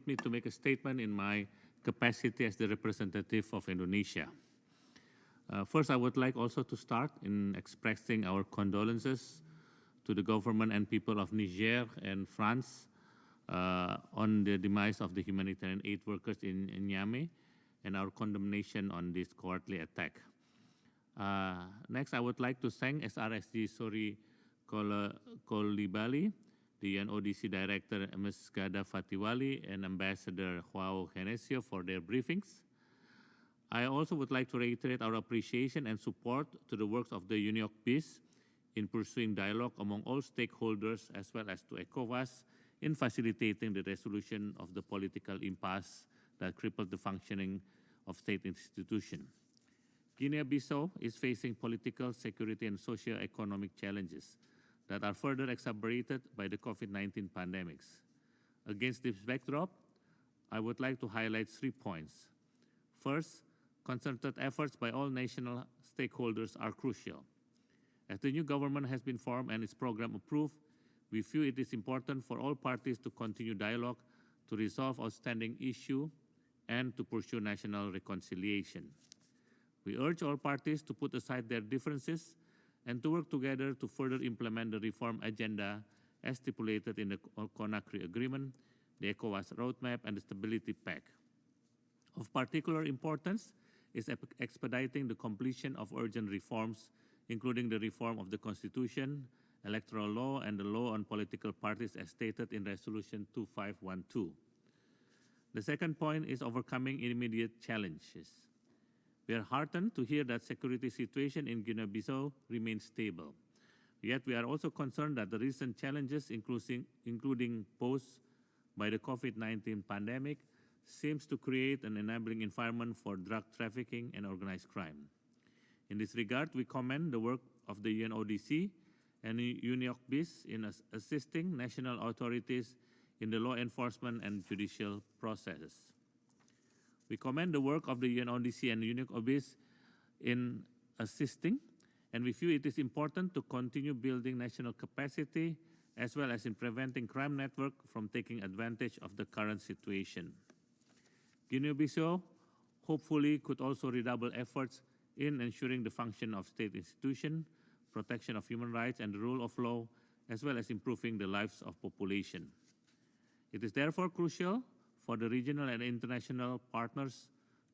permit me to make a statement in my capacity as the representative of Indonesia. First, I would like also to start in expressing our condolences to the government and people of Niger and France on the demise of the humanitarian aid workers in Niamey, and our condemnation on this cowardly attack. Next, I would like to thank SRSG Sori Kolibali, the UNODC Director Ms. Gada Fatiwali, and Ambassador Joao Genesio for their briefings. I also would like to reiterate our appreciation and support to the works of the UNIOC BIS in pursuing dialogue among all stakeholders, as well as to ECOWAS in facilitating the resolution of the political impasse that crippled the functioning of state institutions. Guinea-Bissau is facing political, security, and socio-economic challenges that are further exacerbated by the COVID-19 pandemics. Against this backdrop, I would like to highlight 3 points. First, concerted efforts by all national stakeholders are crucial. As the new government has been formed and its program approved, we feel it is important for all parties to continue dialogue to resolve outstanding issues and to pursue national reconciliation. We urge all parties to put aside their differences and to work together to further implement the reform agenda as stipulated in the Conakry Agreement, the ECOWAS Roadmap, and the Stability Pact. Of particular importance is expediting the completion of urgent reforms, including the reform of the Constitution, electoral law, and the law on political parties as stated in Resolution 2512. The second point is overcoming immediate challenges. We are heartened to hear that security situation in Guinea-Bissau remains stable. Yet we are also concerned that the recent challenges, including posed by the COVID-19 pandemic, seems to create an enabling environment for drug trafficking and organized crime. In this regard, we commend the work of the UNODC and UNIOC BIS in assisting national authorities in the law enforcement and judicial processes. We commend the work of the UNODC and UNIOC BIS in assisting, and we feel it is important to continue building national capacity as well as in preventing crime networks from taking advantage of the current situation. Guinea-Bissau hopefully could also redouble efforts in ensuring the function of state institutions, protection of human rights and the rule of law, as well as improving the lives of population. It is therefore crucial for the regional and international partners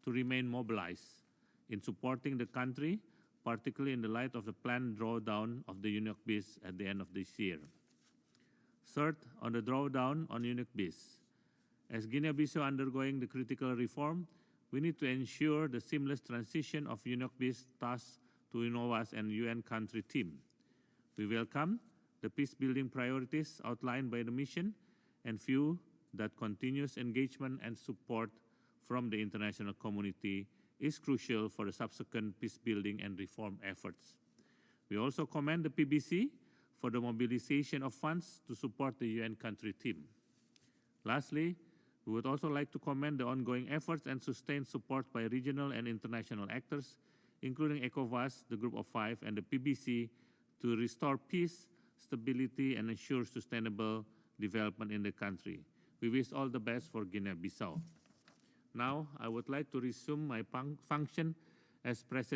to remain mobilized in supporting the country, particularly in the light of the planned drawdown of the UNIOC BIS at the end of this year. Third, on the drawdown on UNIOC BIS. As Guinea-Bissau undergoing the critical reform, we need to ensure the seamless transition of UNIOC BIS tasks to UNOWAS and UN country team. We welcome the peace-building priorities outlined by the mission and feel that continuous engagement and support from the international community is crucial for the subsequent peace-building and reform efforts. We also commend the PBC for the mobilization of funds to support the UN country team. Lastly, we would also like to commend the ongoing efforts and sustained support by regional and international actors, including ECOWAS, the Group of Five, and the PBC, to restore peace, stability, and ensure sustainable development in the country. We wish all the best for Guinea-Bissau. Now, I would like to resume my function as President